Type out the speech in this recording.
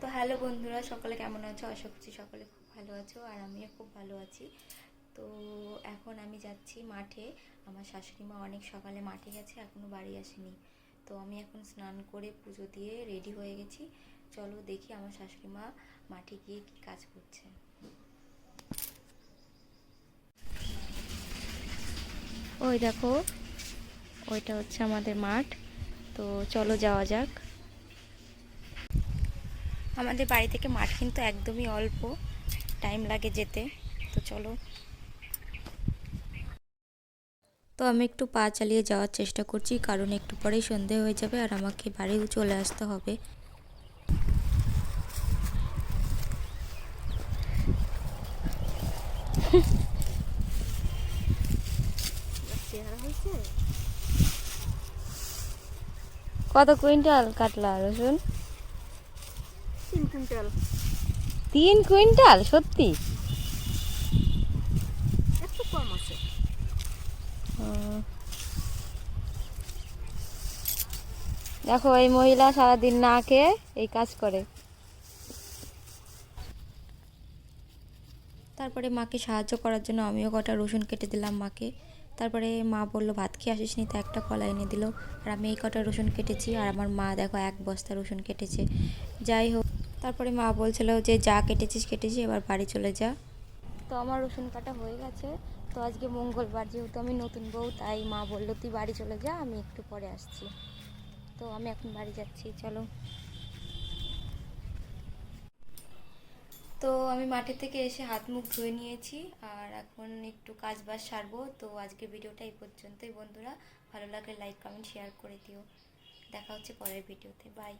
তো হ্যালো বন্ধুরা, সকলে কেমন আছো? আশা করছি সকলে খুব ভালো আছো, আর আমিও খুব ভালো আছি। তো এখন আমি যাচ্ছি মাঠে। আমার শাশুড়ি মা অনেক সকালে মাঠে গেছে, এখনও বাড়ি আসেনি। তো আমি এখন স্নান করে পুজো দিয়ে রেডি হয়ে গেছি। চলো দেখি আমার শাশুড়ি মা মাঠে গিয়ে কী কাজ করছে। ওই দেখো, ওইটা হচ্ছে আমাদের মাঠ। তো চলো যাওয়া যাক। আমাদের বাড়ি থেকে মাঠ কিন্তু একদমই অল্প, টাইম লাগে যেতে। তো চলো। তো আমি একটু পা চালিয়ে যাওয়ার চেষ্টা করছি, কারণ একটু পরেই সন্ধে হয়ে যাবে আর আমাকে বাড়িও চলে আসতে হবে। কত কুইন্টাল কাটলা রসুন? 3 কুইন্টাল। 3 কুইন্টাল? সত্যি? একটু কম আছে। ও, দেখো এই মহিলা সারাদিন না খেয়ে এই কাজ করে। তারপরে মাকে সাহায্য করার জন্য আমিও কটা রসুন কেটে দিলাম মাকে। তারপরে মা বললো ভাত খেয়ে আসিসনি, তা একটা কলা এনে দিল। আর আমি এই কটা রসুন কেটেছি, আর আমার মা দেখো 1 বস্তা রসুন কেটেছে। যাই হোক, তারপরে মা বলছিল যে যা কেটেছিস কেটেছিস, এবার বাড়ি চলে যা। তো আমার রসুন কাটা হয়ে গেছে। তো আজকে মঙ্গলবার, যেহেতু আমি নতুন বউ, তাই মা বললো তুই বাড়ি চলে যা, আমি একটু পরে আসছি। তো আমি এখন বাড়ি যাচ্ছি, চলো। তো আমি মাঠে থেকে এসে হাত মুখ ধুয়ে নিয়েছি, আর এখন একটু কাজ বাজ সারবো। তো আজকে ভিডিওটা এই পর্যন্তই বন্ধুরা। ভালো লাগলে লাইক কমেন্ট শেয়ার করে দিও। দেখা হচ্ছে পরের ভিডিওতে। বাই।